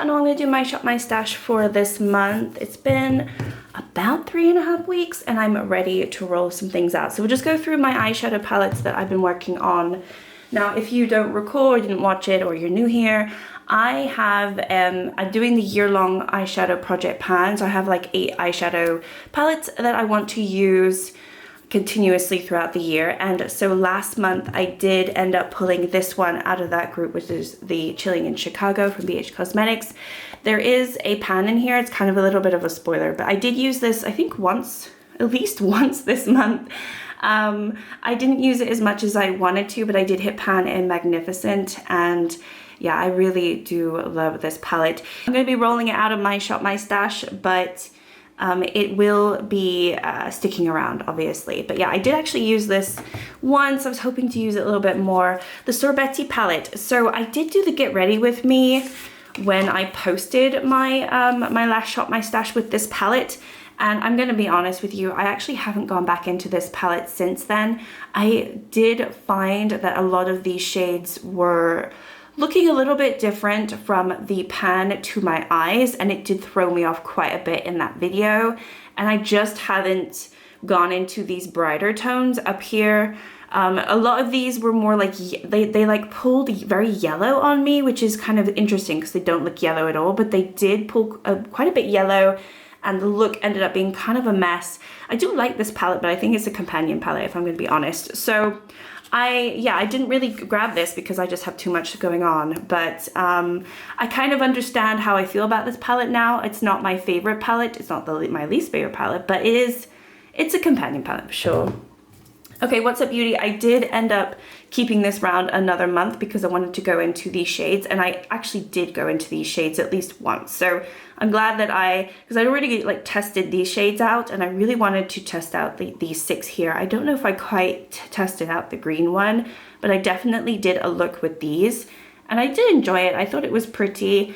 channel. I'm going to do my Shop My Stash for this month. It's been about 3.5 weeks and I'm ready to roll some things out. So we'll just go through my eyeshadow palettes that I've been working on. Now, if you don't recall or didn't watch it or you're new here, I have, I'm doing the year-long eyeshadow project pan. So I have like 8 eyeshadow palettes that I want to use continuously throughout the year. And so last month I did end up pulling this one out of that group, which is the Chilling in Chicago from BH Cosmetics. There is a pan in here. It's kind of a little bit of a spoiler, but I did use this, I think once, at least once this month. I didn't use it as much as I wanted to, but I did hit pan in Magnificent, and yeah, I really do love this palette. I'm going to be rolling it out of my Shop My Stash, but it will be sticking around, obviously. But yeah, I did actually use this once. I was hoping to use it a little bit more. The Sorbet palette. So I did do the Get Ready With Me when I posted my my last Shop My Stash with this palette. And I'm going to be honest with you, I actually haven't gone back into this palette since then. I did find that a lot of these shades were looking a little bit different from the pan to my eyes, and it did throw me off quite a bit in that video. And I just haven't gone into these brighter tones up here. A lot of these were more like, they like pulled very yellow on me, which is kind of interesting because they don't look yellow at all, but they did pull quite a bit yellow, and the look ended up being kind of a mess. I do like this palette, but I think it's a companion palette if I'm going to be honest. So I didn't really grab this because I just have too much going on, but I kind of understand how I feel about this palette now. It's not my favorite palette. It's not my least favorite palette, but it's a companion palette for sure. Okay, What's Up Beauty? I did end up keeping this round another month because I wanted to go into these shades, and I actually did go into these shades at least once. So I'm glad that because I already like tested these shades out, and I really wanted to test out these 6 here. I don't know if I quite tested out the green one, but I definitely did a look with these, and I did enjoy it. I thought it was pretty.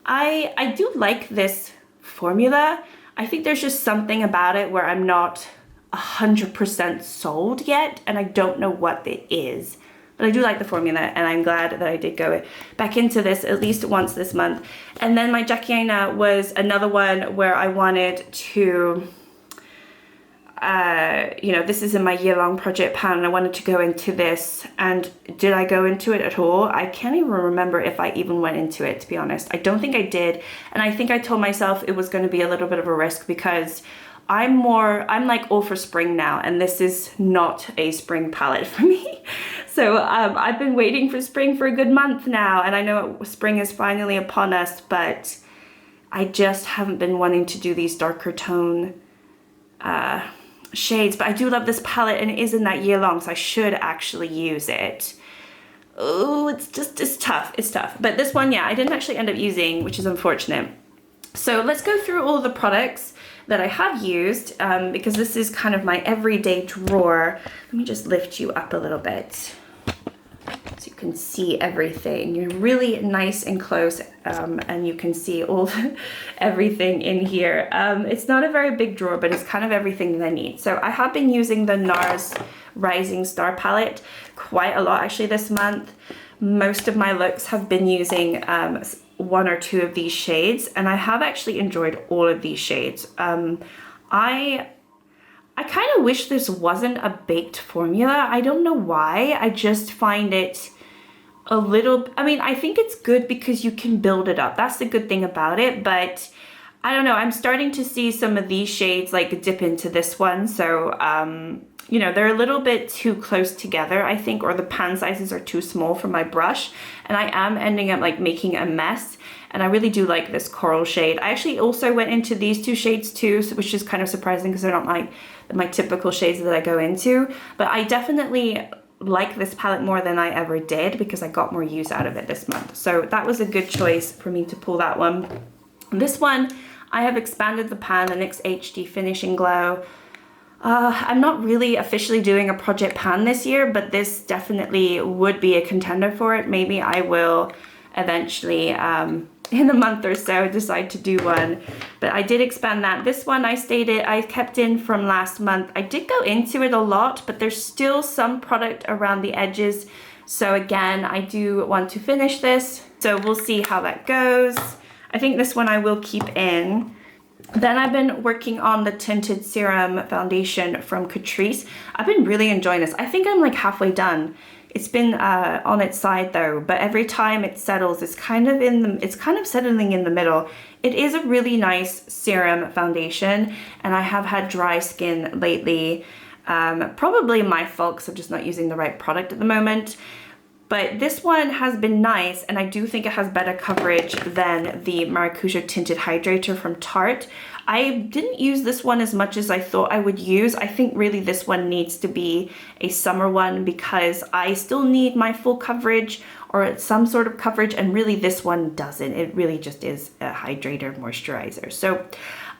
I do like this formula. I think there's just something about it where I'm not 100% sold yet, and I don't know what it is, but I do like the formula, and I'm glad that I did go back into this at least once this month. And then my Jackie Aina was another one where I wanted to you know, this is in my year-long project pan, and I wanted to go into this. And did I go into it at all? I can't even remember if I even went into it, to be honest. I don't think I did, and I think I told myself it was going to be a little bit of a risk because I'm like all for spring now, and this is not a spring palette for me. So I've been waiting for spring for a good month now, and I know spring is finally upon us, but I just haven't been wanting to do these darker tone shades. But I do love this palette, and it is in that year long, so I should actually use it. Oh, it's tough. It's tough. But this one, yeah, I didn't actually end up using, which is unfortunate. So let's go through all the products that I have used, because this is kind of my everyday drawer. Let me just lift you up a little bit so you can see everything. You're really nice and close, and you can see all everything in here. It's not a very big drawer, but it's kind of everything that I need. So I have been using the NARS Rising Star palette quite a lot actually this month. Most of my looks have been using 1 or 2 of these shades, and I have actually enjoyed all of these shades. I kind of wish this wasn't a baked formula. I don't know why. I just find it a little, I mean, I think it's good because you can build it up. That's the good thing about it, but I don't know. I'm starting to see some of these shades like dip into this one. So, you know, they're a little bit too close together, I think, or the pan sizes are too small for my brush, and I am ending up like making a mess. And I really do like this coral shade. I actually also went into these 2 shades too, which is kind of surprising because they're not my typical shades that I go into. But I definitely like this palette more than I ever did because I got more use out of it this month. So that was a good choice for me to pull that one. This one, I have expanded the pan, the NYX HD Finishing Glow. I'm not really officially doing a project pan this year, but this definitely would be a contender for it. Maybe I will eventually, in a month or so, decide to do one. But I did expand that. This one I kept in from last month. I did go into it a lot, but there's still some product around the edges. So again, I do want to finish this. So we'll see how that goes. I think this one I will keep in. Then I've been working on the Tinted Serum Foundation from Catrice. I've been really enjoying this. I think I'm like halfway done. It's been on its side though, but every time it settles, it's kind of settling in the middle. It is a really nice serum foundation, and I have had dry skin lately. Probably my fault because I'm just not using the right product at the moment. But this one has been nice, and I do think it has better coverage than the Maracuja Tinted Hydrator from Tarte. I didn't use this one as much as I thought I would use. I think really this one needs to be a summer one because I still need my full coverage or some sort of coverage, and really this one doesn't. It really just is a hydrator moisturizer. So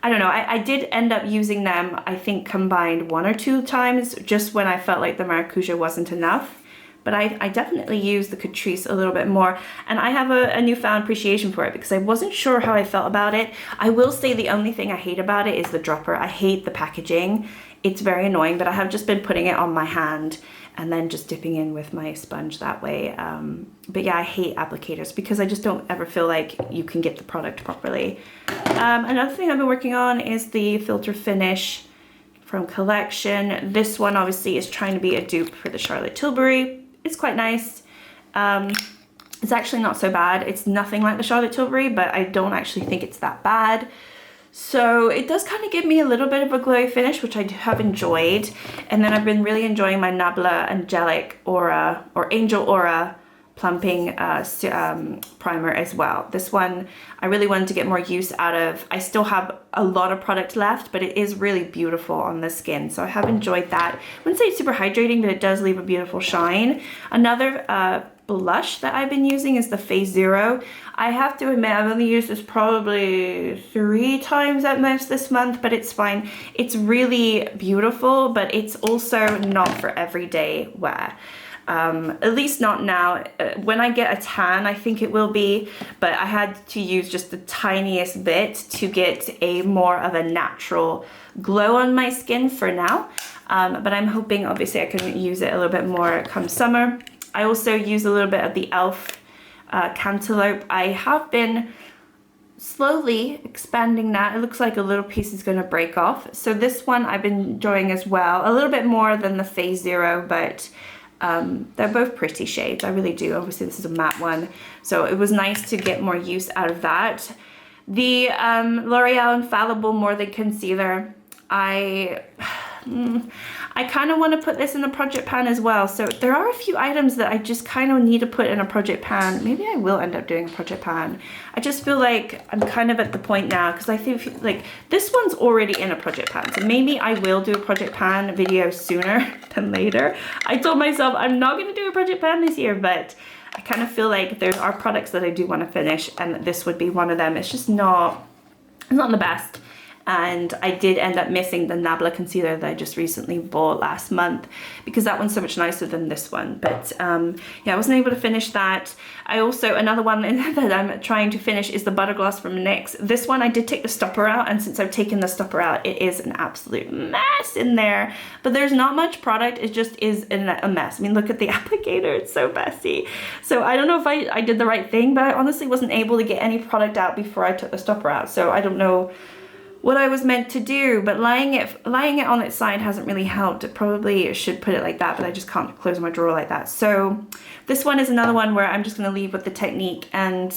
I don't know, I did end up using them, I think combined 1 or 2 times just when I felt like the Maracuja wasn't enough. But I definitely use the Catrice a little bit more, and I have a newfound appreciation for it because I wasn't sure how I felt about it. I will say the only thing I hate about it is the dropper. I hate the packaging. It's very annoying, but I have just been putting it on my hand and then just dipping in with my sponge that way. But yeah, I hate applicators because I just don't ever feel like you can get the product properly. Another thing I've been working on is the Filter Finish from Collection. This one obviously is trying to be a dupe for the Charlotte Tilbury. It's quite nice. It's actually not so bad. It's nothing like the Charlotte Tilbury, but I don't actually think it's that bad. So it does kind of give me a little bit of a glowy finish, which I have enjoyed. And then I've been really enjoying my Nabla Angelic Aura or Angel Aura plumping primer as well. This one I really wanted to get more use out of. I still have a lot of product left, but it is really beautiful on the skin, so I have enjoyed that. I wouldn't say it's super hydrating, but it does leave a beautiful shine. Another blush that I've been using is the Phase Zero. I have to admit I've only used this probably 3 times at most this month, but it's fine. It's really beautiful, but it's also not for everyday wear. At least not now. When I get a tan, I think it will be, but I had to use just the tiniest bit to get a more of a natural glow on my skin for now. But I'm hoping obviously I can use it a little bit more come summer. I also use a little bit of the e.l.f. Cantaloupe. I have been slowly expanding that. It looks like a little piece is going to break off. So this one I've been enjoying as well. A little bit more than the Phase Zero, but they're both pretty shades. I really do. Obviously this is a matte one, so it was nice to get more use out of that. The L'Oreal Infallible More Than Concealer, I kind of want to put this in a project pan as well. So there are a few items that I just kind of need to put in a project pan. Maybe I will end up doing a project pan. I just feel like I'm kind of at the point now because I think like this one's already in a project pan. So maybe I will do a project pan video sooner than later. I told myself I'm not going to do a project pan this year, but I kind of feel like there are products that I do want to finish, and this would be one of them. It's just not the best. And I did end up missing the Nabla concealer that I just recently bought last month because that one's so much nicer than this one. But yeah, I wasn't able to finish that. I also, another one that I'm trying to finish is the Butter Gloss from NYX. This one I did take the stopper out, and since I've taken the stopper out, it is an absolute mess in there. But there's not much product, it just is a mess. I mean, look at the applicator, it's so messy. So I don't know if I did the right thing, but I honestly wasn't able to get any product out before I took the stopper out. So I don't know what I was meant to do, but lying it on its side hasn't really helped. It probably should put it like that, but I just can't close my drawer like that. So this one is another one where I'm just going to leave with the technique and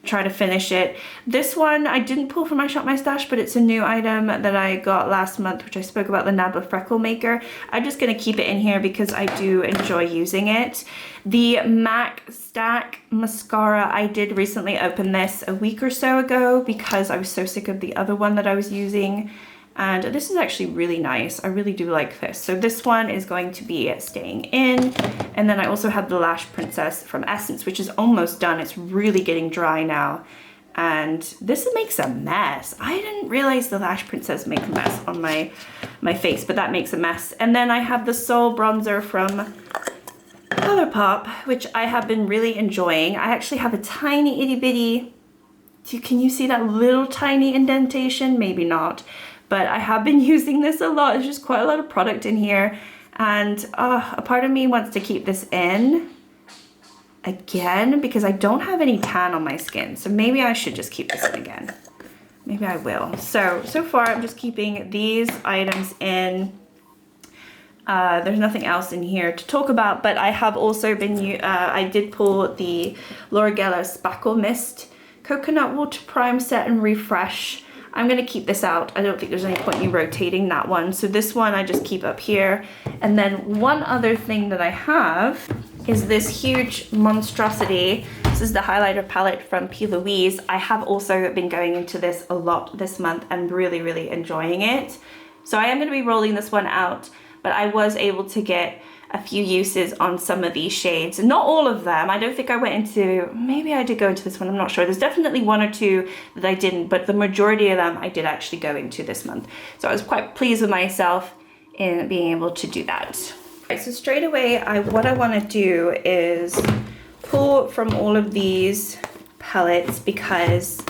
try to finish it. This one I didn't pull from my Shop My Stash, but it's a new item that I got last month, which I spoke about, the Nabla Freckle Maker. I'm just going to keep it in here because I do enjoy using it. The MAC Stack Mascara, I did recently open this a week or so ago because I was so sick of the other one that I was using. And this is actually really nice. I really do like this. So this one is going to be staying in. And then I also have the Lash Princess from Essence, which is almost done. It's really getting dry now. And this makes a mess. I didn't realize the Lash Princess makes a mess on my face, but that makes a mess. And then I have the Soul Bronzer from Colourpop, which I have been really enjoying. I actually have a tiny itty bitty, can you see that little tiny indentation? Maybe not. But I have been using this a lot. There's just quite a lot of product in here. And a part of me wants to keep this in. again because I don't have any tan on my skin. So maybe I should just keep this in again. Maybe I will. So far I'm just keeping these items in. There's nothing else in here to talk about, but I have also been, I did pull the L'Oreal Sparkle Mist Coconut Water Prime Set and Refresh. I'm going to keep this out. I don't think there's any point in rotating that one. So this one I just keep up here. And then one other thing that I have is this huge monstrosity. This is the highlighter palette from P. Louise. I have also been going into this a lot this month and really, really enjoying it. So I am going to be rolling this one out, but I was able to get a few uses on some of these shades. Not all of them. I don't think I went into, maybe I did go into this one, I'm not sure. There's definitely one or two that I didn't, but the majority of them I did actually go into this month. So I was quite pleased with myself in being able to do that. Right, so straight away, what I want to do is pull from all of these palettes because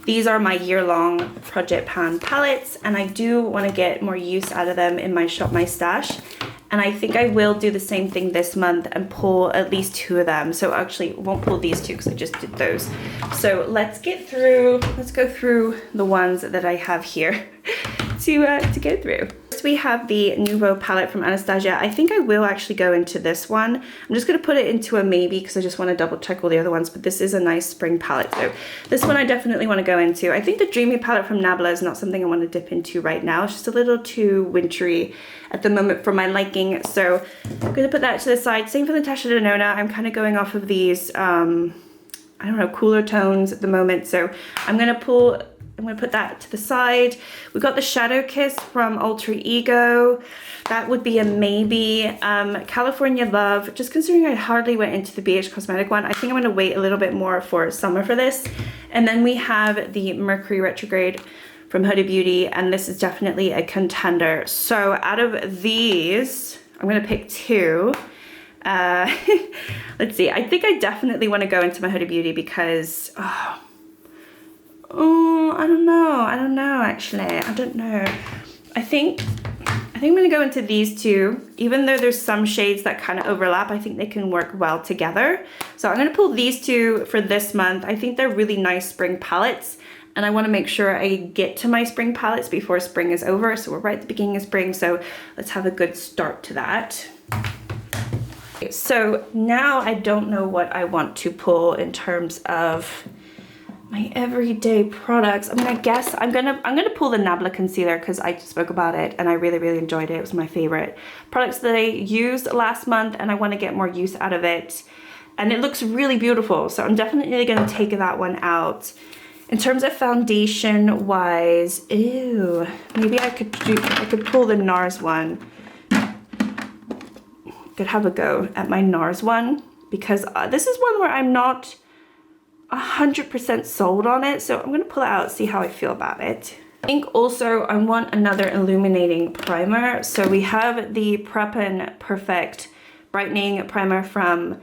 these are my year-long Project Pan palettes, and I do want to get more use out of them in my Shop My Stash. And I think I will do the same thing this month and pull at least 2 of them. So actually, I won't pull these 2 because I just did those. So let's go through the ones that I have here to go through. First we have the Nouveau palette from Anastasia. I think I will actually go into this one. I'm just going to put it into a maybe because I just want to double check all the other ones, but this is a nice spring palette. So this one I definitely want to go into. I think the Dreamy palette from Nabla is not something I want to dip into right now. It's just a little too wintry at the moment for my liking. So I'm going to put that to the side. Same for the Tasha Denona. I'm kind of going off of these, I don't know, cooler tones at the moment. So I'm going to put that to the side. We've got the Shadow Kiss from Alter Ego. That would be a maybe. California Love, just considering I hardly went into the BH Cosmetic one, I think I'm going to wait a little bit more for summer for this. And then we have the Mercury Retrograde from Huda Beauty, and this is definitely a contender. So out of these, I'm going to pick 2. Let's see. I think I definitely want to go into my Huda Beauty because, I don't know, actually. I don't know. I think I'm going to go into these 2. Even though there's some shades that kind of overlap, I think they can work well together. So I'm going to pull these 2 for this month. I think they're really nice spring palettes, and I want to make sure I get to my spring palettes before spring is over. So we're right at the beginning of spring, so let's have a good start to that. So now I don't know what I want to pull in terms of my everyday products. I mean, I guess I'm gonna pull the Nabla concealer because I spoke about it and I really, really enjoyed it. It was my favorite products that I used last month, and I want to get more use out of it. And it looks really beautiful, so I'm definitely gonna take that one out. In terms of foundation wise, maybe I could pull the NARS one. Could have a go at my NARS one because this is one where I'm not 100% sold on it, so I'm going to pull it out, see how I feel about it. I think also I want another illuminating primer. So we have the Prep and Perfect Brightening Primer from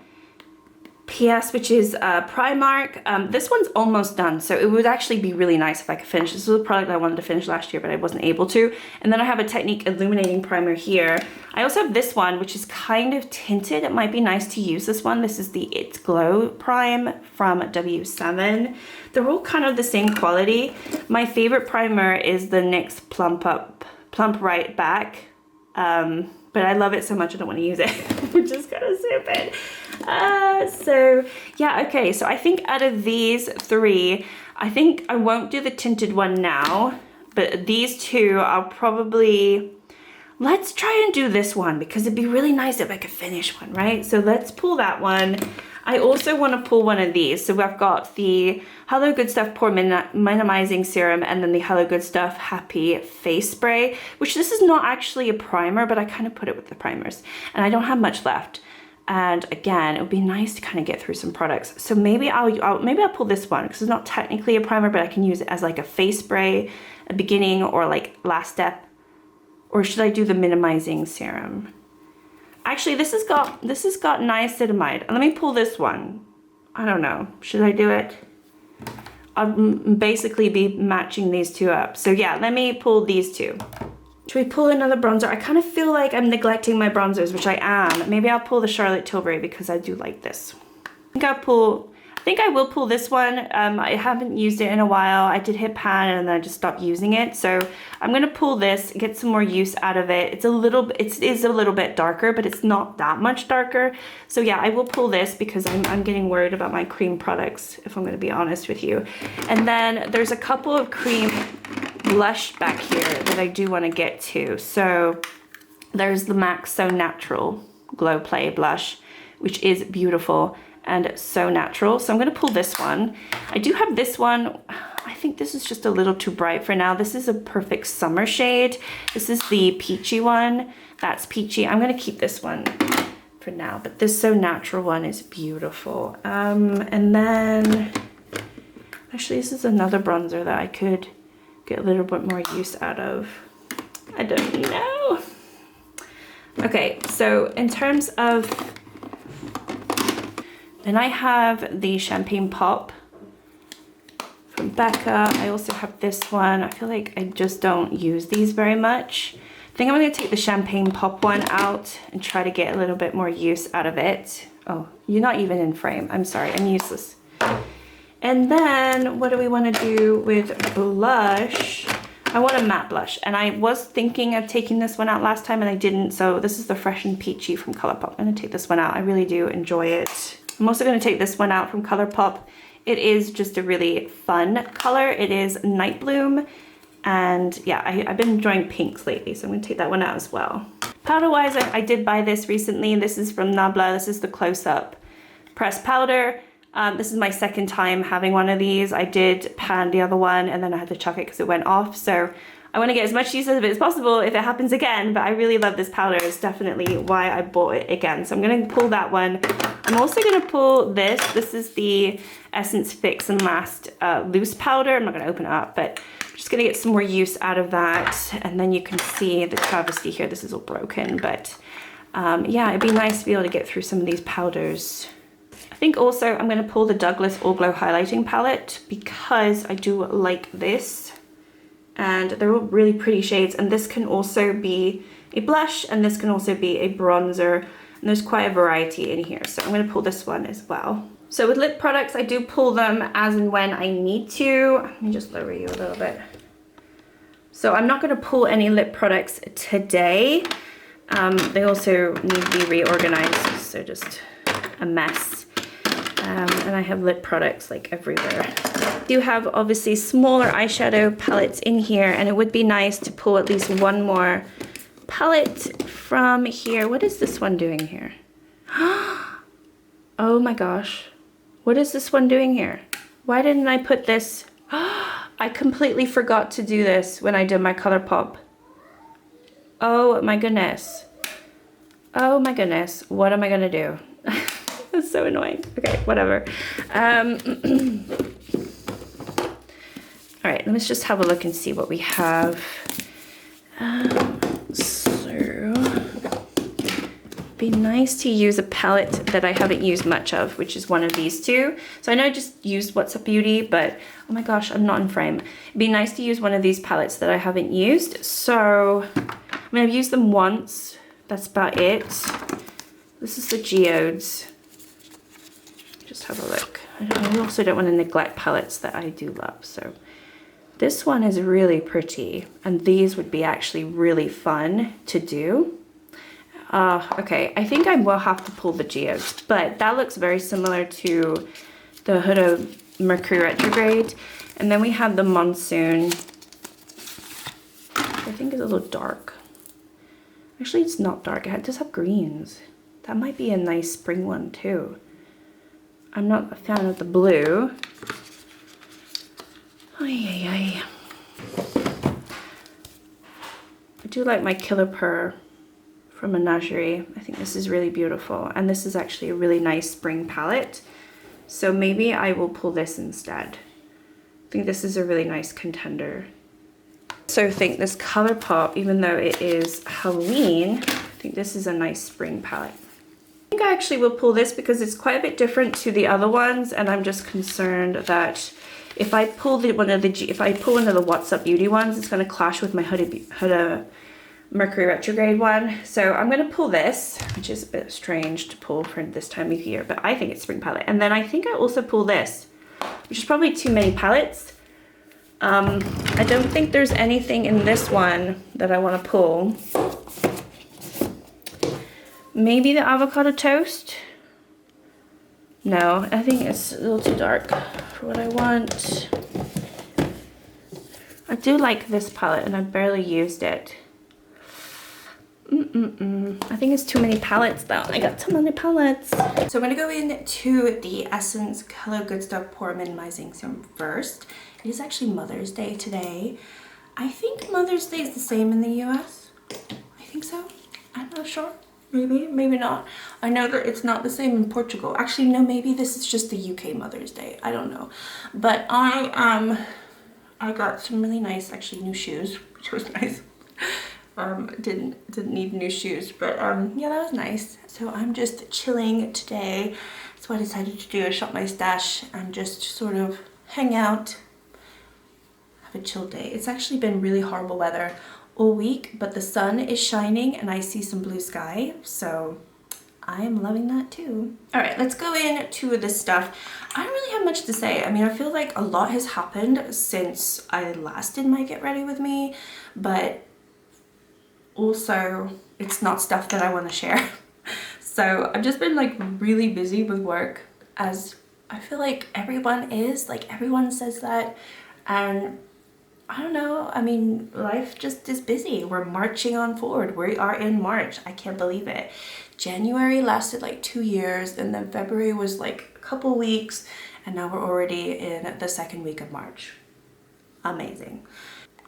PS, which is Primark. This one's almost done, so it would actually be really nice if I could finish. This was a product I wanted to finish last year, but I wasn't able to. And then I have a Technique Illuminating Primer here. I also have this one, which is kind of tinted. It might be nice to use this one. This is the It's Glow Prime from W7. They're all kind of the same quality. My favorite primer is the NYX Plump Right Back. But I love it so much I don't want to use it, which is kind of stupid. So yeah, okay, so I think out of these 3, I think I won't do the tinted one now, but these 2 I'll probably, let's try and do this one because it'd be really nice if I could finish one, right? So let's pull that one. I also want to pull one of these. So I've got the Hello Good Stuff Pore Minimizing Serum and then the Hello Good Stuff Happy Face Spray, which this is not actually a primer, but I kind of put it with the primers. And I don't have much left. And again, it would be nice to kind of get through some products. So maybe I'll pull this one because it's not technically a primer, but I can use it as like a face spray, a beginning or like last step. Or should I do the minimizing serum? Actually, this has got niacinamide. Let me pull this one. I don't know. Should I do it? I'll basically be matching these 2 up. So yeah, let me pull these 2. Should we pull another bronzer? I kind of feel like I'm neglecting my bronzers, which I am. Maybe I'll pull the Charlotte Tilbury because I do like this. I think I will pull this one. I haven't used it in a while. I did hit pan and then I just stopped using it. So I'm gonna pull this, get some more use out of it. It is a little bit darker, but it's not that much darker. So yeah, I will pull this because I'm getting worried about my cream products, if I'm gonna be honest with you. And then there's a couple of cream blush back here that I do wanna get to. So there's the MAC So Natural Glow Play blush, which is beautiful and so natural. So I'm gonna pull this one. I do have this one. I think this is just a little too bright for now. This is a perfect summer shade. This is the Peachy one. That's Peachy. I'm gonna keep this one for now, but this So Natural one is beautiful. And then, actually this is another bronzer that I could get a little bit more use out of. I don't know. Okay, so in terms of, then I have the Champagne Pop from Becca. I also have this one. I feel like I just don't use these very much. I think I'm gonna take the Champagne Pop one out and try to get a little bit more use out of it. Oh, you're not even in frame. I'm sorry, I'm useless. And then what do we wanna do with blush? I want a matte blush, and I was thinking of taking this one out last time and I didn't, so this is the Fresh and Peachy from Colourpop. I'm gonna take this one out. I really do enjoy it. I'm also gonna take this one out from Colourpop. It is just a really fun color. It is Night Bloom, and yeah, I've been enjoying pinks lately, so I'm gonna take that one out as well. Powder-wise, I did buy this recently. This is from Nabla. This is the Close-Up Pressed Powder. This is my second time having one of these. I did pan the other one and then I had to chuck it because it went off. So I want to get as much use of it as possible if it happens again, but I really love this powder. It's definitely why I bought it again. So I'm going to pull that one. I'm also going to pull this. This is the Essence Fix and Last loose powder. I'm not going to open it up, but I'm just going to get some more use out of that. And then you can see the travesty here. This is all broken, but yeah, it'd be nice to be able to get through some of these powders. I think also I'm going to pull the Douglas All Glow Highlighting Palette because I do like this. And they're all really pretty shades, and this can also be a blush and this can also be a bronzer, and there's quite a variety in here, so I'm going to pull this one as well. So with lip products, I do pull them as and when I need to. Let me just lower you a little bit. So I'm not going to pull any lip products today. They also need to be reorganized, so just a mess. And I have lip products like everywhere. I do have obviously smaller eyeshadow palettes in here, and it would be nice to pull at least one more palette from here. What is this one doing here? Oh my gosh. What is this one doing here? Why didn't I put this? I completely forgot to do this when I did my Colourpop. Oh my goodness. Oh my goodness. What am I gonna do? That's so annoying. Okay, whatever. All right, let's just have a look and see what we have. So, it'd be nice to use a palette that I haven't used much of, which is one of these two. So I know I just used What's Up Beauty, but oh my gosh, I'm not in frame. It'd be nice to use one of these palettes that I haven't used. So, I mean, I've used them once. That's about it. This is the Geodes. Just have a look. I also don't want to neglect palettes that I do love. So this one is really pretty, and these would be actually really fun to do. Okay, I think I will have to pull the Geodes, but that looks very similar to the Huda Mercury Retrograde. And then we have the Monsoon. I think it's a little dark. Actually, it's not dark. It does have greens. That might be a nice spring one too. I'm not a fan of the blue. Ay, ay, ay. I do like my Killer Purr from Menagerie. I think this is really beautiful. And this is actually a really nice spring palette. So maybe I will pull this instead. I think this is a really nice contender. So I think this Colourpop, even though it is Halloween, I think this is a nice spring palette. I think I actually will pull this because it's quite a bit different to the other ones, and I'm just concerned that if I pull one of the What's Up Beauty ones, it's going to clash with my Huda Mercury Retrograde one. So I'm going to pull this, which is a bit strange to pull for this time of year, but I think it's spring palette. And then I think I also pull this, which is probably too many palettes. I don't think there's anything in this one that I want to pull. Maybe the avocado toast? No, I think it's a little too dark for what I want. I do like this palette and I barely used it. I think it's too many palettes though. I got too many palettes. So I'm gonna go into the Essence Color Good Stuff Pore Minimizing Serum first. It is actually Mother's Day today. I think Mother's Day is the same in the US. I think so. I'm not sure. Maybe, maybe not. I know that it's not the same in Portugal. Actually, no, maybe this is just the UK Mother's Day. I don't know. But I got some really nice, actually, new shoes, which was nice. Didn't need new shoes, but yeah, that was nice. So I'm just chilling today. That's what I decided to do. I shop my stash and just sort of hang out, have a chill day. It's actually been really horrible weather all week, but the sun is shining and I see some blue sky, so I am loving that too. All right, let's go into this stuff. I don't really have much to say. I mean, I feel like a lot has happened since I last did my Get Ready With Me, but also it's not stuff that I want to share. So I've just been like really busy with work, as I feel like everyone is, like everyone says that, and I don't know, I mean, life just is busy. We're marching on forward. We are in March. I can't believe it. January lasted like 2 years, and then February was like a couple weeks, and now we're already in the second week of March. Amazing.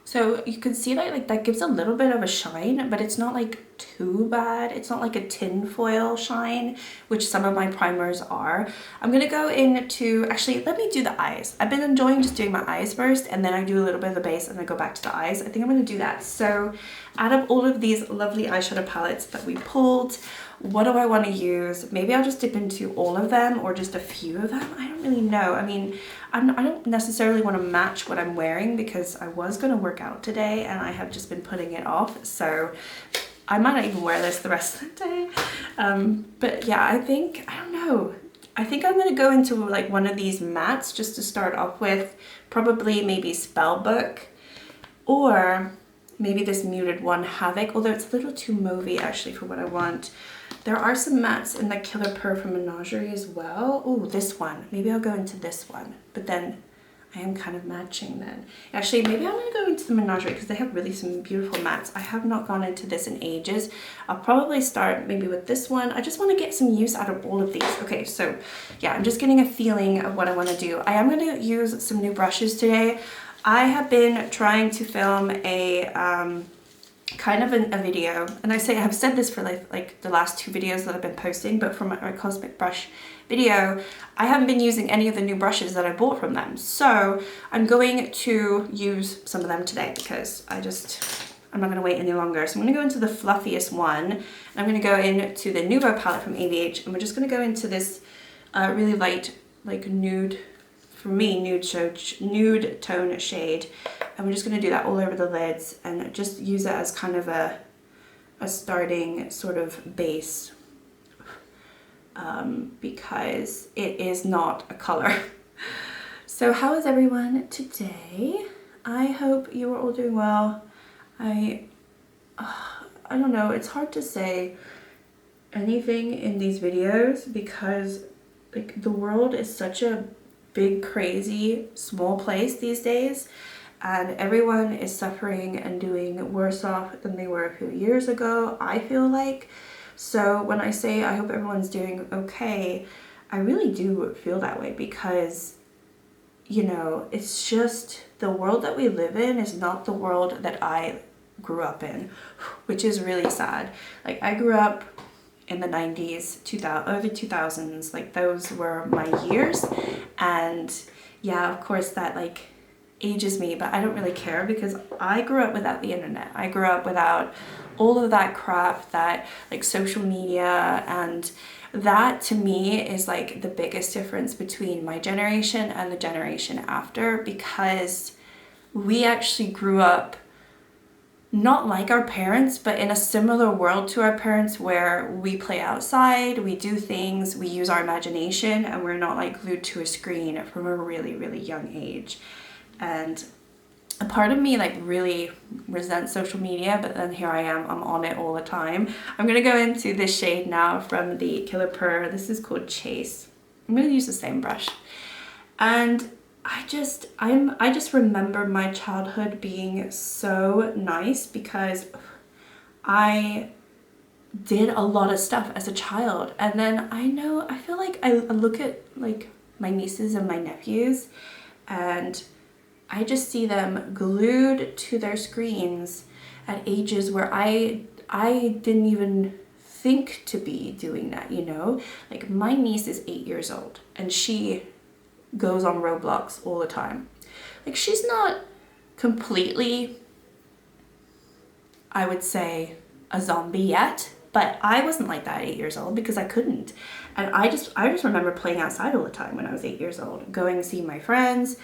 So you can see that like that gives a little bit of a shine, but it's not like too bad. It's not like a tin foil shine, which some of my primers are. I'm gonna go into, actually, let me do the eyes. I've been enjoying just doing my eyes first, and then I do a little bit of the base and I go back to the eyes. I think I'm gonna do that. So out of all of these lovely eyeshadow palettes that we pulled, what do I want to use? Maybe I'll just dip into all of them or just a few of them. I don't really know. I mean, I don't necessarily want to match what I'm wearing because I was going to work out today and I have just been putting it off. So I might not even wear this the rest of the day. But yeah, I don't know. I think I'm going to go into like one of these mattes just to start off with. Probably maybe Spellbook, or maybe this muted one, Havoc, although it's a little too mauvey actually for what I want. There are some mattes in the Killer Purr from Menagerie as well. Oh, this one. Maybe I'll go into this one. But then I am kind of matching then. Actually, maybe I'm going to go into the Menagerie because they have really some beautiful mattes. I have not gone into this in ages. I'll probably start maybe with this one. I just want to get some use out of all of these. Okay, so yeah, I'm just getting a feeling of what I want to do. I am going to use some new brushes today. I have been trying to film a kind of a video, and I have said this for like the last 2 videos that I've been posting, but for my cosmic brush video, I haven't been using any of the new brushes that I bought from them. So I'm going to use some of them today because I'm not going to wait any longer. So I'm going to go into the fluffiest one, and I'm going to go into the Nouveau palette from AVH, and we're just going to go into this really light, like nude, for me, nude tone shade, and we're just going to do that all over the lids and just use it as kind of a starting sort of base, because it is not a color. So how is everyone today? I hope you are all doing well. I don't know, it's hard to say anything in these videos because like the world is such a big, crazy, small place these days, and everyone is suffering and doing worse off than they were a few years ago, I feel like. So when I say I hope everyone's doing okay, I really do feel that way because, you know, it's just the world that we live in is not the world that I grew up in, which is really sad. Like, I grew up in the 90s, early 2000s, like those were my years, and yeah, of course that like ages me, but I don't really care because I grew up without the internet. I grew up without all of that crap, that like social media, and that to me is like the biggest difference between my generation and the generation after, because we actually grew up not like our parents, but in a similar world to our parents, where we play outside, we do things, we use our imagination, and we're not like glued to a screen from a really, really young age. And a part of me like really resents social media, but then here I am, I'm on it all the time. I'm gonna go into this shade now from the Purr. This is called Chase. I'm gonna use the same brush. And I just remember my childhood being so nice, because I did a lot of stuff as a child. And then I feel like I look at like my nieces and my nephews, and I just see them glued to their screens at ages where I didn't even think to be doing that, you know? Like my niece is 8 years old, and she goes on Roblox all the time. Like she's not completely, I would say, a zombie yet, but I wasn't like that at 8 years old because I couldn't. And I just remember playing outside all the time when I was 8 years old, going to see my friends,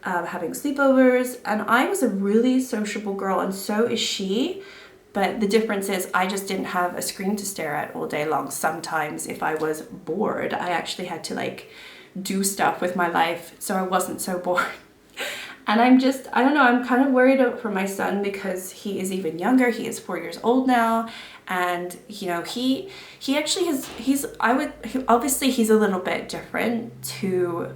having sleepovers, and I was a really sociable girl, and so is she. But the difference is I just didn't have a screen to stare at all day long. Sometimes if I was bored, I actually had to like do stuff with my life so I wasn't so bored. And I don't know, I'm kind of worried for my son, because he is even younger. He is 4 years old now, and you know, he actually obviously he's a little bit different to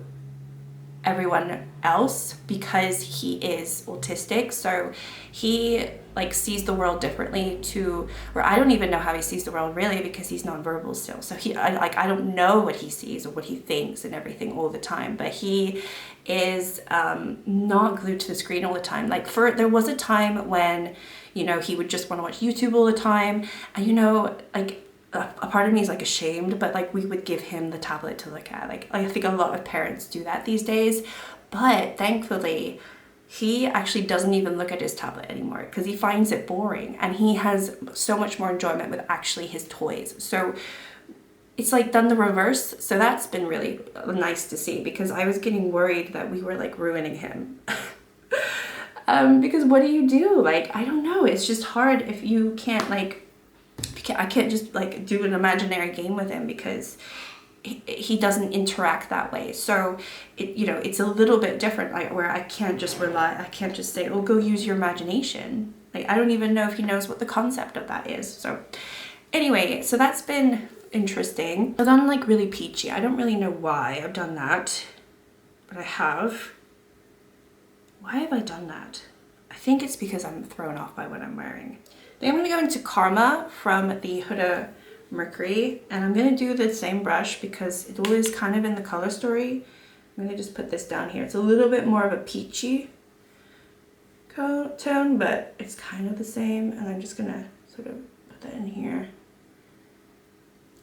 everyone else because he is autistic, so he like sees the world differently or I don't even know how he sees the world really, because he's nonverbal still. So I don't know what he sees or what he thinks and everything all the time, but he is not glued to the screen all the time. Like there was a time when, you know, he would just want to watch YouTube all the time, and you know, like a part of me is like ashamed, but like we would give him the tablet to look at. Like I think a lot of parents do that these days, but thankfully he actually doesn't even look at his tablet anymore because he finds it boring, and he has so much more enjoyment with actually his toys. So it's like done the reverse. So that's been really nice to see, because I was getting worried that we were like ruining him. Because what do you do? Like, I don't know. It's just hard if you can't like, I can't just like do an imaginary game with him because he doesn't interact that way. So you know, it's a little bit different, like where I can't just say, oh, go use your imagination. Like I don't even know if he knows what the concept of that is. So anyway, so that's been interesting. I've done like really peachy. I don't really know why I've done that, but I have. Why have I done that? I think it's because I'm thrown off by what I'm wearing. Then I'm going to go into Karma from the Huda Mercury, and I'm going to do the same brush because it is kind of in the color story. I'm going to just put this down here. It's a little bit more of a peachy tone, but it's kind of the same, and I'm just going to sort of put that in here.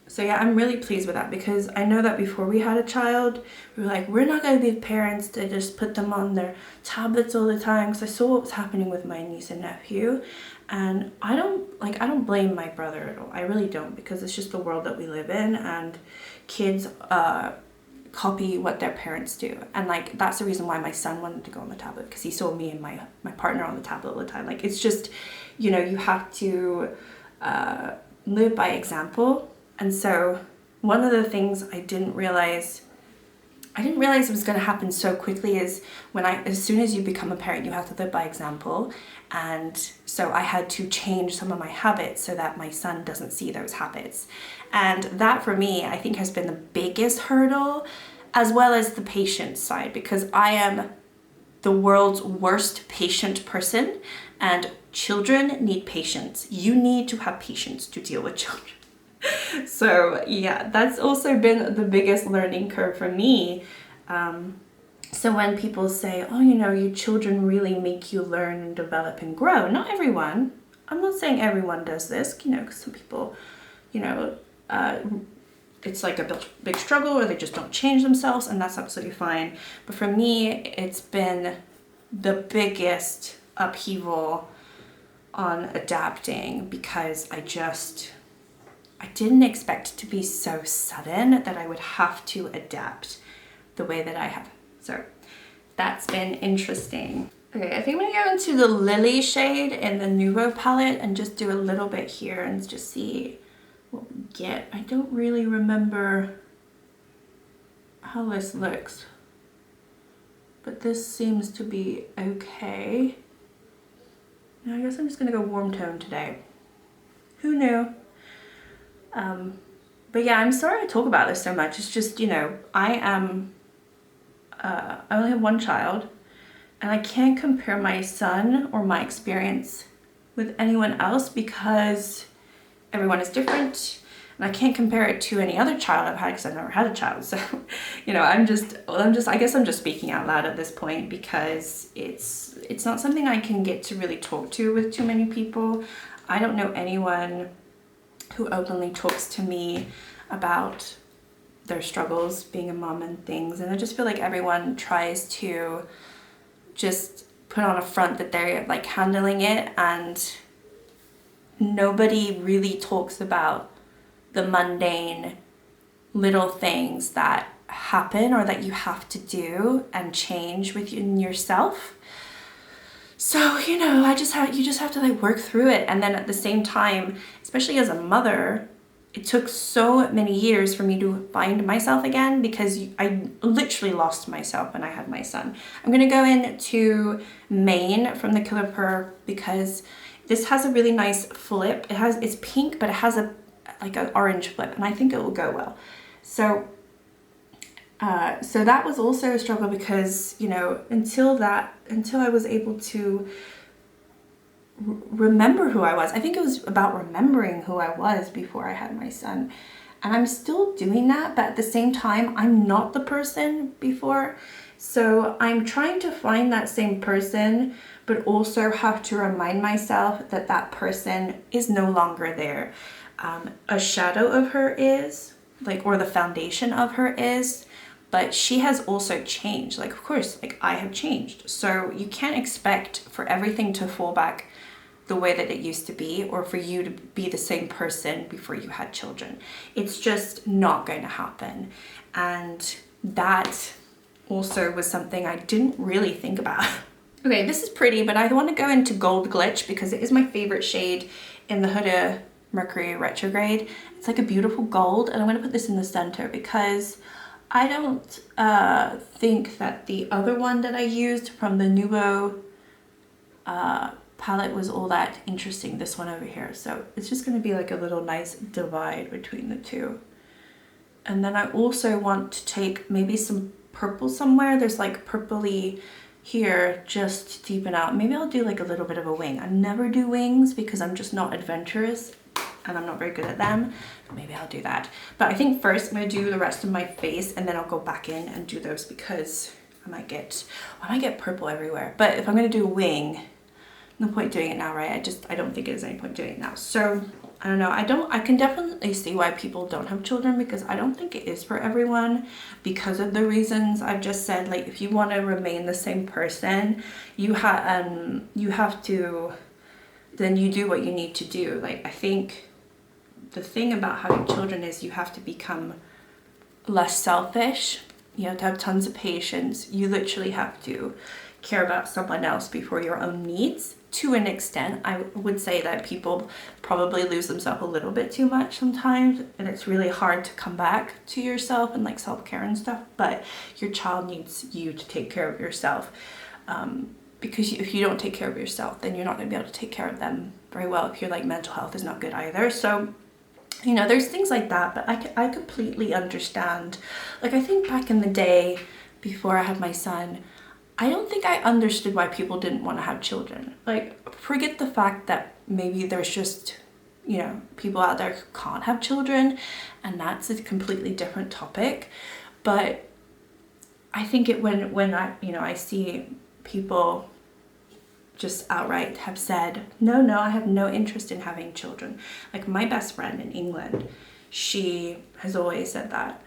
So yeah, I'm really pleased with that, because I know that before we had a child, we were like, we're not going to be parents to just put them on their tablets all the time, because I saw what was happening with my niece and nephew. And I don't blame my brother at all. I really don't, because it's just the world that we live in, and kids copy what their parents do. And like that's the reason why my son wanted to go on the tablet, because he saw me and my partner on the tablet all the time. Like it's just, you know, you have to live by example. And so one of the things I didn't realize it was going to happen so quickly is as soon as you become a parent, you have to live by example. And so I had to change some of my habits so that my son doesn't see those habits. And that for me, I think has been the biggest hurdle, as well as the patience side, because I am the world's worst patient person, and children need patience. You need to have patience to deal with children. So yeah, that's also been the biggest learning curve for me. So when people say, oh, you know, your children really make you learn and develop and grow. Not everyone. I'm not saying everyone does this, you know, because some people, you know, it's like a big struggle, or they just don't change themselves, and that's absolutely fine. But for me, it's been the biggest upheaval on adapting, because I didn't expect it to be so sudden that I would have to adapt the way that I have. So that's been interesting. Okay, I think I'm gonna go into the Lily shade in the Nouveau palette and just do a little bit here and just see what we get. I don't really remember how this looks, but this seems to be okay. Now I guess I'm just gonna go warm tone today. Who knew? But yeah, I'm sorry I talk about this so much. It's just, you know, I only have one child, and I can't compare my son or my experience with anyone else because everyone is different, and I can't compare it to any other child I've had because I've never had a child. So, you know, I guess I'm just speaking out loud at this point because it's not something I can get to really talk to with too many people. I don't know anyone who openly talks to me about their struggles being a mom and things, and I just feel like everyone tries to just put on a front that they're like handling it, and nobody really talks about the mundane little things that happen or that you have to do and change within yourself. So, you know, you just have to like work through it. And then at the same time, especially as a mother, it took so many years for me to find myself again because I literally lost myself when I had my son. I'm gonna go into Maine from the Colourpop because this has a really nice flip. It's pink, but it has like an orange flip, and I think it will go well. So that was also a struggle because, you know, until I was able to remember who I was. I think it was about remembering who I was before I had my son. And I'm still doing that, but at the same time, I'm not the person before. So I'm trying to find that same person, but also have to remind myself that that person is no longer there. A shadow of her is, like, or the foundation of her is, but she has also changed. Like, of course, like I have changed. So you can't expect for everything to fall back the way that it used to be, or for you to be the same person before you had children. It's just not going to happen. And that also was something I didn't really think about. Okay, this is pretty, but I want to go into Gold Glitch because it is my favorite shade in the Huda Mercury Retrograde. It's like a beautiful gold, and I'm going to put this in the center because I don't think that the other one that I used from the Nouveau palette was all that interesting, this one over here. So it's just going to be like a little nice divide between the two. And then I also want to take maybe some purple somewhere. There's like purpley here just to deepen out. Maybe I'll do like a little bit of a wing. I never do wings because I'm just not adventurous and I'm not very good at them. Maybe I'll do that. But I think first I'm going to do the rest of my face, and then I'll go back in and do those because I might get purple everywhere. But if I'm going to do a wing, no point doing it now, right? I don't think there's any point doing it now. So I don't know. I can definitely see why people don't have children because I don't think it is for everyone because of the reasons I've just said. Like, if you want to remain the same person, you have to, then you do what you need to do. Like, I think the thing about having children is you have to become less selfish. You have to have tons of patience. You literally have to care about someone else before your own needs. To an extent, I would say that people probably lose themselves a little bit too much sometimes, and it's really hard to come back to yourself and like self-care and stuff, but your child needs you to take care of yourself, because if you don't take care of yourself, then you're not going to be able to take care of them very well if your like mental health is not good either. So, you know, there's things like that, but I completely understand. Like, I think back in the day before I had my son, I don't think I understood why people didn't want to have children. Like, forget the fact that maybe there's just, you know, people out there who can't have children, and that's a completely different topic. But I think when I see people just outright have said, no, I have no interest in having children. Like, my best friend in England, she has always said that.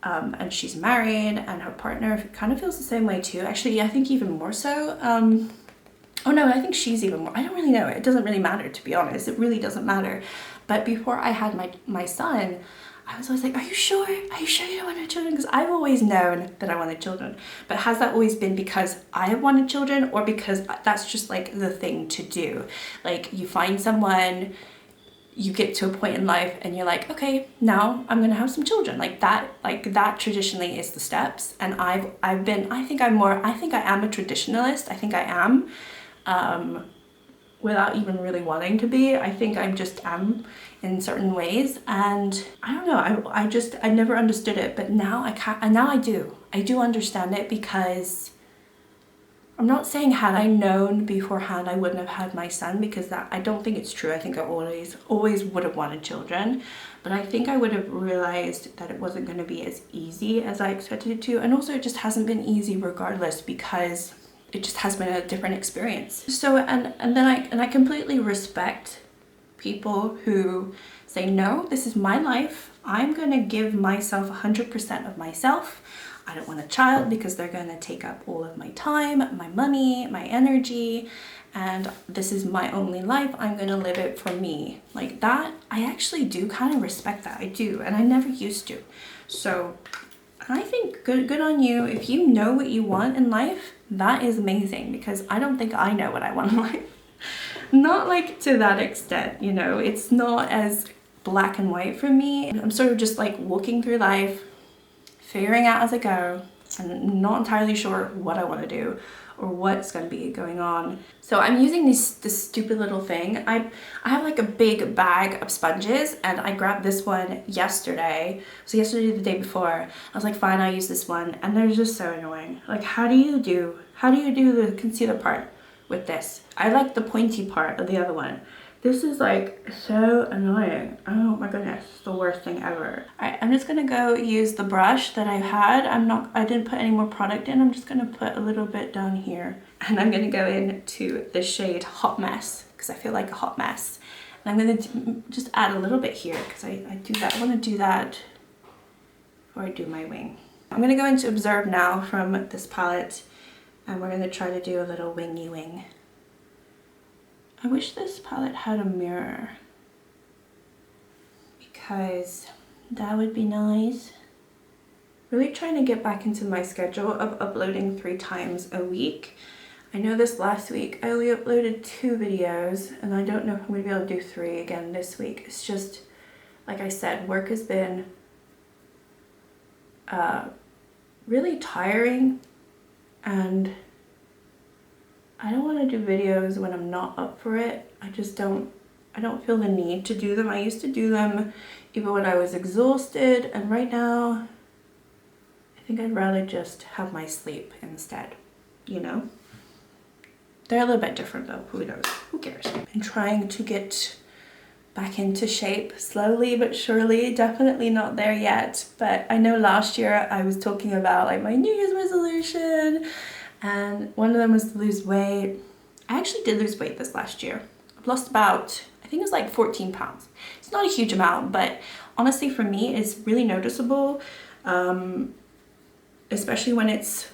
And she's married, and her partner kind of feels the same way too. Actually, I think even more so. Oh no, I think she's even more. I don't really know. It doesn't really matter, to be honest. It really doesn't matter. But before I had my son, I was always like, are you sure? Are you sure you don't want to have children? Because I've always known that I wanted children. But has that always been because I have wanted children, or because that's just like the thing to do? Like, you find someone, you get to a point in life and you're like, okay, now I'm gonna have some children. Like that traditionally is the steps. And I think I am a traditionalist. I think I am, without even really wanting to be. I think I just am in certain ways. And I don't know, I never understood it, but now I do understand it, because I'm not saying had I known beforehand I wouldn't have had my son, because that, I don't think it's true. I think I always would have wanted children, but I think I would have realized that it wasn't going to be as easy as I expected it to. And also it just hasn't been easy regardless, because it just has been a different experience. So, and then I completely respect people who say, no, this is my life. I'm going to give myself 100% of myself. I don't want a child because they're going to take up all of my time, my money, my energy, and this is my only life. I'm going to live it for me. Like that, I actually do kind of respect that. I do, and I never used to. So I think good on you. If you know what you want in life, that is amazing, because I don't think I know what I want in life. Not like to that extent, you know, it's not as black and white for me. I'm sort of just like walking through life, figuring out as I go, and not entirely sure what I want to do or what's going to be going on. So I'm using this stupid little thing. I have like a big bag of sponges, and I grabbed this one yesterday. So yesterday, the day before, I was like, fine, I'll use this one. And they're just so annoying. Like, how do you do the concealer part with this? I like the pointy part of the other one. This is like so annoying. Oh my goodness, it's the worst thing ever. Alright, I'm just gonna go use the brush that I had. I didn't put any more product in. I'm just gonna put a little bit down here. And I'm gonna go into the shade Hot Mess, because I feel like a hot mess. And I'm gonna just add a little bit here, because I do that. I wanna do that before I do my wing. I'm gonna go into Observe now from this palette, and we're gonna try to do a little wingy wing. I wish this palette had a mirror, because that would be nice. Really trying to get back into my schedule of uploading 3 times a week. I know this last week I only uploaded 2 videos, and I don't know if I'm going to be able to do 3 again this week. It's just, like I said, work has been really tiring, and I don't want to do videos when I'm not up for it. I don't feel the need to do them. I used to do them even when I was exhausted, and right now I think I'd rather just have my sleep instead, you know? They're a little bit different though, who knows, who cares? I'm trying to get back into shape slowly but surely. Definitely not there yet, but I know last year I was talking about like my New Year's resolution, and one of them was to lose weight. I actually did lose weight this last year. I've lost about, I think it was like 14 pounds. It's not a huge amount, but honestly for me it's really noticeable, especially when it's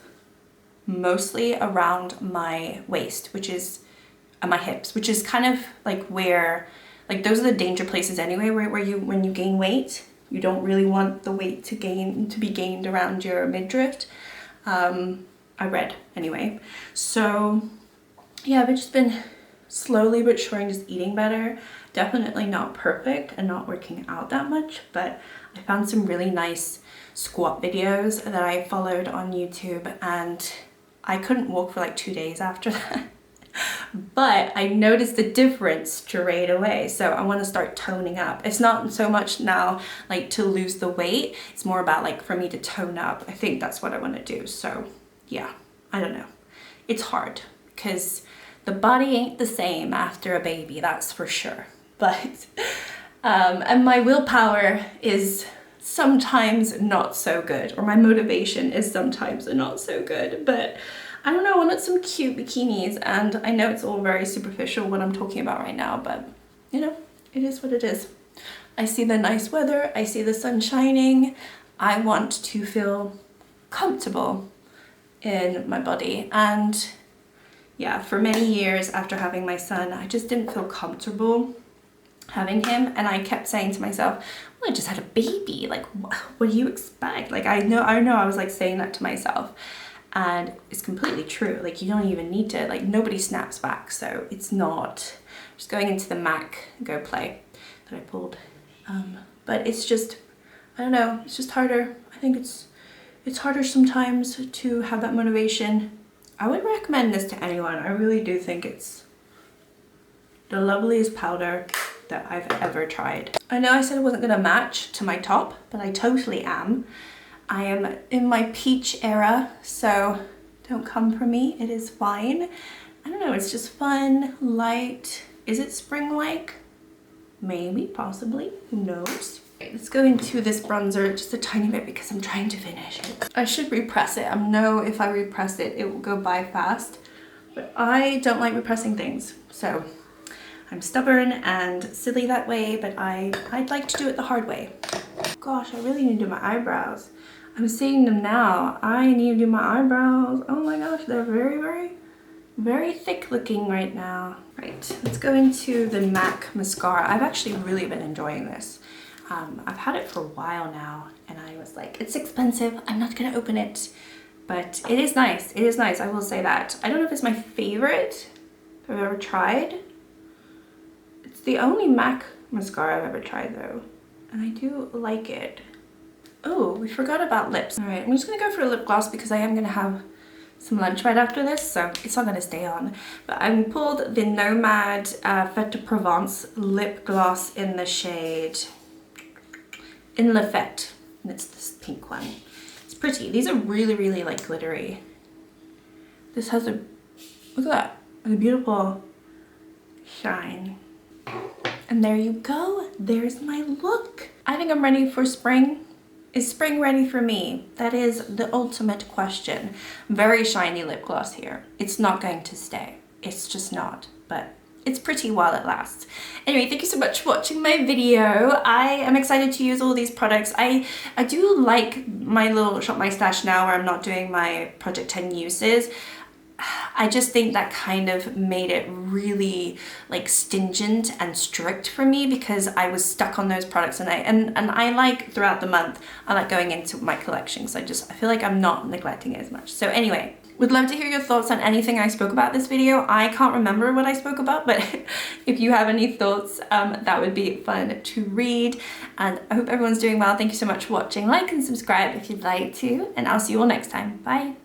mostly around my waist, which is my hips, which is kind of like where, like those are the danger places anyway, where you, when you gain weight, you don't really want the weight to be gained around your midriff. I read anyway. So yeah, I've just been slowly but surely just eating better. Definitely not perfect and not working out that much, but I found some really nice squat videos that I followed on YouTube, and I couldn't walk for like 2 days after that. But I noticed the difference straight away, so I want to start toning up. It's not so much now like to lose the weight, it's more about like for me to tone up. I think that's what I want to do. So yeah, I don't know. It's hard because the body ain't the same after a baby, that's for sure. But and my willpower is sometimes not so good, or my motivation is sometimes not so good, but I don't know, I wanted some cute bikinis, and I know it's all very superficial what I'm talking about right now, but you know, it is what it is. I see the nice weather, I see the sun shining, I want to feel comfortable in my body. And yeah, for many years after having my son, I just didn't feel comfortable having him, and I kept saying to myself, I just had a baby. Like, what do you expect? Like, I know I was like saying that to myself, and it's completely true. Like, you don't even need to, like, nobody snaps back. So it's not, just going into the MAC Go Play that I pulled. But it's just, I don't know, it's just harder. I think it's harder sometimes to have that motivation. I would recommend this to anyone. I really do think it's the loveliest powder that I've ever tried. I know I said it wasn't gonna match to my top, but I totally am. I am in my peach era, so don't come for me, it is fine. I don't know, it's just fun, light. Is it spring-like? Maybe, possibly, who knows? Let's go into this bronzer just a tiny bit because I'm trying to finish it. I should repress it. I know if I repress it, it will go by fast, but I don't like repressing things. So I'm stubborn and silly that way, but I'd like to do it the hard way. Gosh, I really need to do my eyebrows. I'm seeing them now. I need to do my eyebrows. Oh my gosh, they're very thick looking right now. Right, let's go into the MAC mascara. I've actually really been enjoying this. I've had it for a while now, and I was like, it's expensive, I'm not gonna open it, but it is nice. It is nice, I will say that. I don't know if it's my favorite I've ever tried. It's the only MAC mascara I've ever tried though, and I do like it. Oh, we forgot about lips. All right, I'm just gonna go for a lip gloss because I am gonna have some lunch right after this, so it's not gonna stay on. But I pulled the Nomad Fête de Provence lip gloss in the shade In La Fête, and it's this pink one. It's pretty. These are really like glittery. This has a, look at that, a beautiful shine. And there you go, there's my look. I think I'm ready for spring. Is spring ready for me? That is the ultimate question. Very shiny lip gloss here. It's not going to stay. It's just not, but it's pretty while it lasts. Anyway, thank you so much for watching my video. I am excited to use all these products. I do like my little Shop My Stash now where I'm not doing my Project 10 uses. I just think that kind of made it really like stingent and strict for me because I was stuck on those products, and I like throughout the month, I like going into my collection, so I feel like I'm not neglecting it as much. So anyway, would love to hear your thoughts on anything I spoke about this video. I can't remember what I spoke about, but if you have any thoughts, that would be fun to read. And I hope everyone's doing well. Thank you so much for watching. Like and subscribe if you'd like to, and I'll see you all next time. Bye.